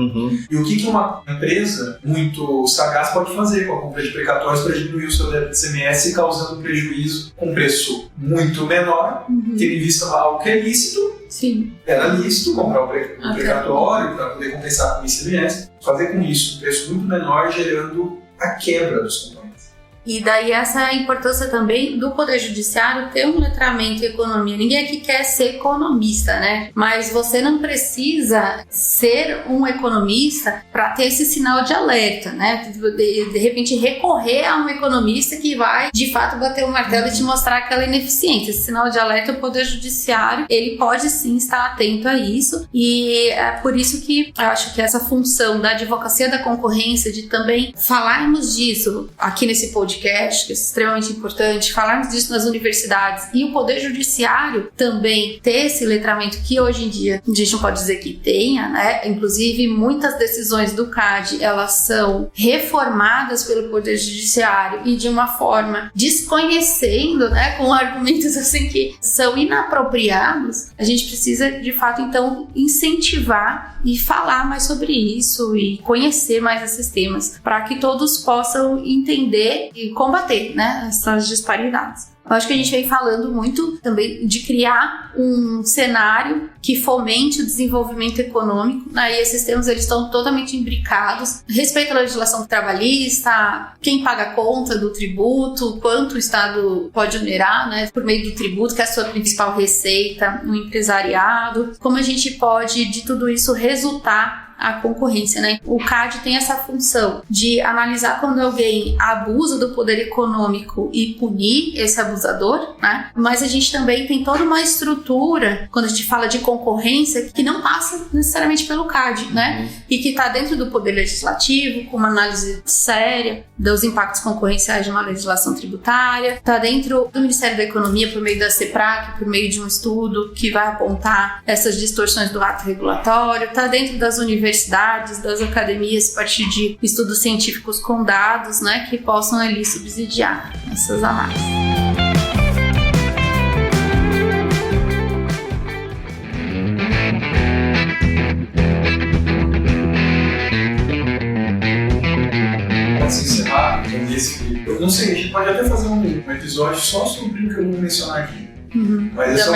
E o que uma empresa muito sagaz pode fazer com a compra de precatórios para diminuir o seu débito de ICMS, causando prejuízo com preço muito menor, tendo em vista algo que é lícito.
Sim.
Era lícito comprar um precatório para poder compensar com o ICMS, fazer com isso um preço muito menor, gerando a quebra dos concorrentes.
E daí essa é a importância também do Poder Judiciário ter um letramento em economia. Ninguém aqui quer ser economista, né? Mas você não precisa ser um economista para ter esse sinal de alerta, né? De repente recorrer a um economista que vai, de fato, bater o martelo e te mostrar aquela ineficiência. Esse sinal de alerta, o Poder Judiciário, ele pode sim estar atento a isso. E é por isso que eu acho que essa função da advocacia da concorrência, de também falarmos disso aqui nesse podcast, que é extremamente importante, falarmos disso nas universidades e o Poder Judiciário também ter esse letramento que hoje em dia a gente não pode dizer que tenha, né? Inclusive, muitas decisões do CAD, elas são reformadas pelo Poder Judiciário e de uma forma desconhecendo, né? Com argumentos assim que são inapropriados. A gente precisa, de fato, então, incentivar e falar mais sobre isso e conhecer mais esses temas para que todos possam entender e combater, né, essas disparidades. Eu acho que a gente vem falando muito também de criar um cenário que fomente o desenvolvimento econômico, né? E esses temas eles estão totalmente imbricados. Respeito à legislação trabalhista, quem paga a conta do tributo, quanto o Estado pode onerar, né, por meio do tributo, que é a sua principal receita no empresariado. Como a gente pode, de tudo isso, resultar a concorrência, né? O CAD tem essa função de analisar quando alguém abusa do poder econômico e punir esse abusador, né? Mas a gente também tem toda uma estrutura, quando a gente fala de concorrência, que não passa necessariamente pelo CAD, né? E que está dentro do poder legislativo, com uma análise séria dos impactos concorrenciais de uma legislação tributária, está dentro do Ministério da Economia por meio da CEPRAC, por meio de um estudo que vai apontar essas distorções do ato regulatório, está dentro das universidades, das academias, a partir de estudos científicos com dados, né, que possam ali subsidiar essas análises.
Para se encerrar, eu não sei, a gente pode até fazer um episódio só sobre o que eu vou mencionar aqui. Mas é só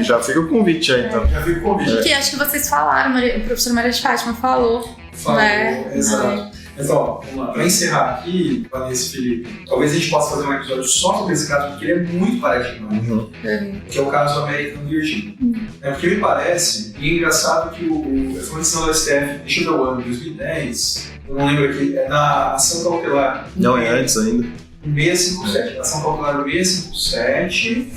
já fica o convite aí, então.
Já fica o convite.
Que acho que vocês falaram, a professora Maria de Fátima falou.
Né? Exato. Então, vamos lá. Para encerrar aqui, Vanessa e Felipe, talvez a gente possa fazer um episódio só sobre esse caso, porque ele é muito paradigmático, que é o caso American Virgin. Porque me parece, e é engraçado que foi uma decisão do STF, deixa eu ver o ano, 2010, eu não lembro aqui, é na ação cautelar.
Não, é antes ainda.
657, ação cautelar 657,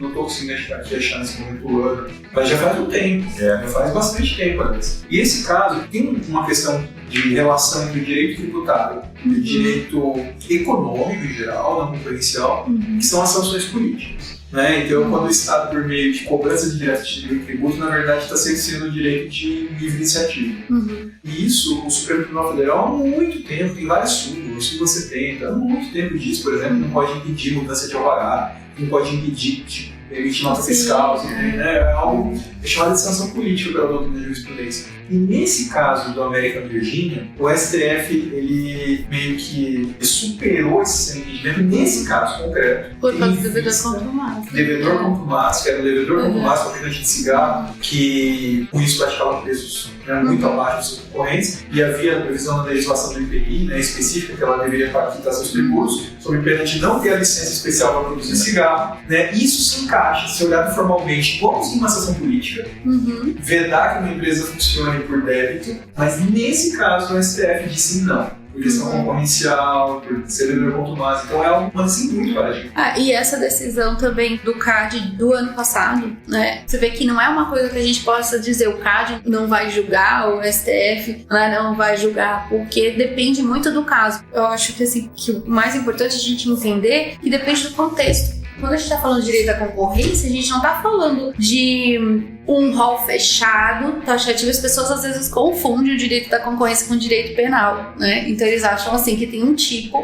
não estou conseguindo aqui achar nesse momento o ano, mas já faz um tempo, já faz bastante tempo, aliás. E esse caso tem uma questão de relação entre o direito tributário e o direito econômico em geral, não concorrencial, que são as sanções políticas. Né? Então, quando o Estado, por meio de cobrança de direto de tributo, na verdade está cerceando o direito de livre iniciativa. E isso, o Supremo Tribunal Federal há muito tempo, tem várias súmulas, súmula 70, há muito tempo disso, por exemplo, não pode impedir mudança de alvará, não pode impedir emitir nota fiscal, né? É algo chamado de sanção política pela doutrina da jurisprudência. E nesse caso do American Virginia, o STF ele meio que superou esse entendimento nesse caso concreto.
Por causa do devedor contumaz.
Devedor contumaz, que era o devedor contumaz fabricante de cigarro, que com isso praticava preços muito abaixo dos seus concorrentes, e havia a previsão na legislação do IPI, né, específica, que ela deveria quitar seus tributos, sob pena de não ter a licença especial para produzir cigarro. Né? Isso se encaixa, se olhado formalmente, como uma sanção política, vedar que uma empresa funcione por débito, mas nesse caso o STF disse não. Por questão concorrencial, por ser devedor contumaz. Então é algo assim muito paradigmático.
E essa decisão também do CAD do ano passado, né? Você vê que não é uma coisa que a gente possa dizer o CAD não vai julgar, o STF não vai julgar, porque depende muito do caso. Eu acho que, assim, que o mais importante é a gente entender que depende do contexto. Quando a gente está falando de direito à concorrência, a gente não está falando de um rol fechado, taxativo. As pessoas às vezes confundem o direito da concorrência com o direito penal, né? Então eles acham assim que tem um tipo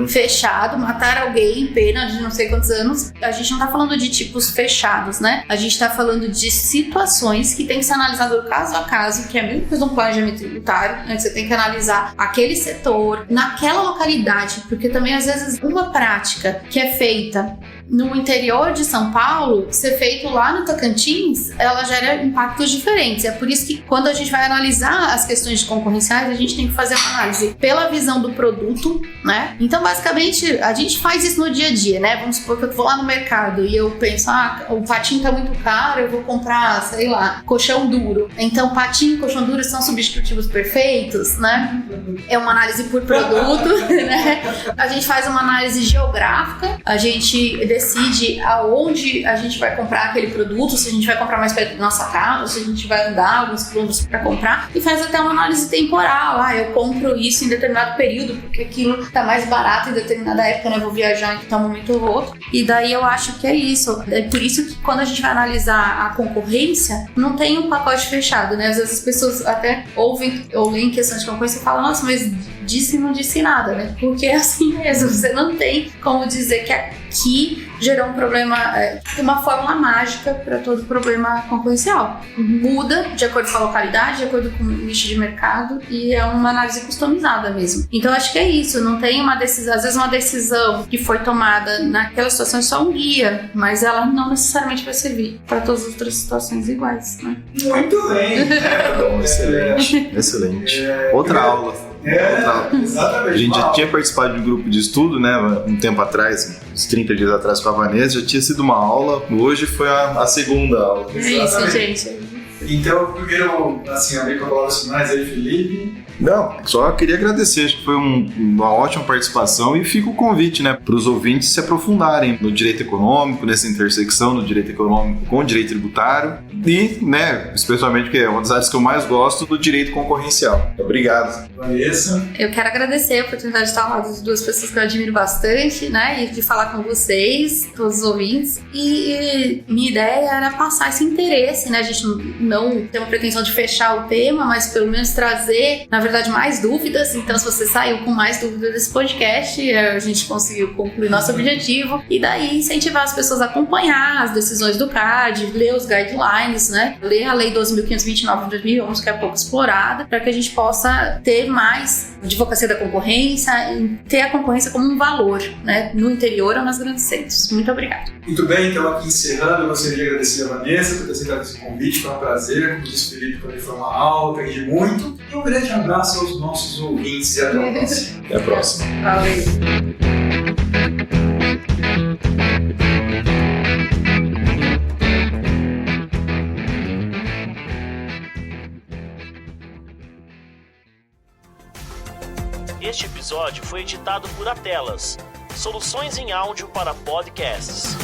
fechado, matar alguém, pena de não sei quantos anos. A gente não está falando de tipos fechados, né? A gente está falando de situações que tem que ser analisado caso a caso, que é a mesma coisa de um planejamento tributário, né? Você tem que analisar aquele setor, naquela localidade, porque também às vezes uma prática que é feita no interior de São Paulo, ser feito lá no Tocantins, ela ela gera impactos diferentes. É por isso que quando a gente vai analisar as questões concorrenciais, a gente tem que fazer uma análise pela visão do produto, né? Então, basicamente, a gente faz isso no dia a dia, né? Vamos supor que eu vou lá no mercado e eu penso, o patinho tá muito caro, eu vou comprar, sei lá, colchão duro. Então, patinho e colchão duro são substitutivos perfeitos, né? É uma análise por produto, né? A gente faz uma análise geográfica, a gente decide aonde a gente vai comprar aquele produto, se a gente vai comprar mais perto da nossa casa, se a gente vai andar alguns quilômetros para comprar, e faz até uma análise temporal. Eu compro isso em determinado período porque aquilo tá mais barato em determinada época, né? Vou viajar em tal momento ou outro. E daí eu acho que é isso. É por isso que quando a gente vai analisar a concorrência, não tem um pacote fechado, né? Às vezes as pessoas até ouvem ou leem questões de concorrência e falam, nossa, mas disse e não disse nada, né? Porque é assim mesmo, você não tem como dizer que aqui gerou um problema, uma fórmula mágica para todo problema concorrencial. Muda de acordo com a localidade, de acordo com o nicho de mercado, e é uma análise customizada mesmo. Então acho que é isso, não tem uma decisão, às vezes uma decisão que foi tomada naquela situação é só um guia, mas ela não necessariamente vai servir para todas as outras situações iguais, né?
Muito bem!
Excelente. Outra aula.
Exatamente.
A gente já tinha participado de um grupo de estudo, né, um tempo atrás, uns 30 dias atrás com a Vanessa, já tinha sido uma aula, hoje foi a segunda aula.
É isso, gente.
Então, primeiro, assim, abrir com a palavra finais aí, Felipe.
Não, só queria agradecer, acho que foi uma ótima participação e fica o convite, né, para os ouvintes se aprofundarem no direito econômico, nessa intersecção do direito econômico com o direito tributário e, né, especialmente porque é uma das áreas que eu mais gosto, do direito concorrencial. Obrigado.
Vanessa.
Eu quero agradecer a oportunidade de estar ao lado de duas pessoas que eu admiro bastante, né, e de falar com vocês, todos os ouvintes. E minha ideia era passar esse interesse, né, a gente não tem uma pretensão de fechar o tema, mas pelo menos trazer, na verdade, mais dúvidas. Então, se você saiu com mais dúvidas desse podcast, a gente conseguiu concluir nosso objetivo e daí incentivar as pessoas a acompanhar as decisões do CAD, ler os guidelines, né? Ler a Lei 12.529 de 2011, que é pouco explorada, para que a gente possa ter mais advocacia da concorrência e ter a concorrência como um valor, né? No interior ou nas grandes centros. Muito obrigada.
Muito bem, então aqui encerrando, eu gostaria de agradecer a Vanessa por ter aceitado esse convite, foi um prazer, como disse o Felipe, também foi uma aula, aprendi muito, e um grande abraço aos nossos ouvintes e até a próxima.
Até a próxima.
Valeu.
Este episódio foi editado por Atelas, soluções em áudio para podcasts.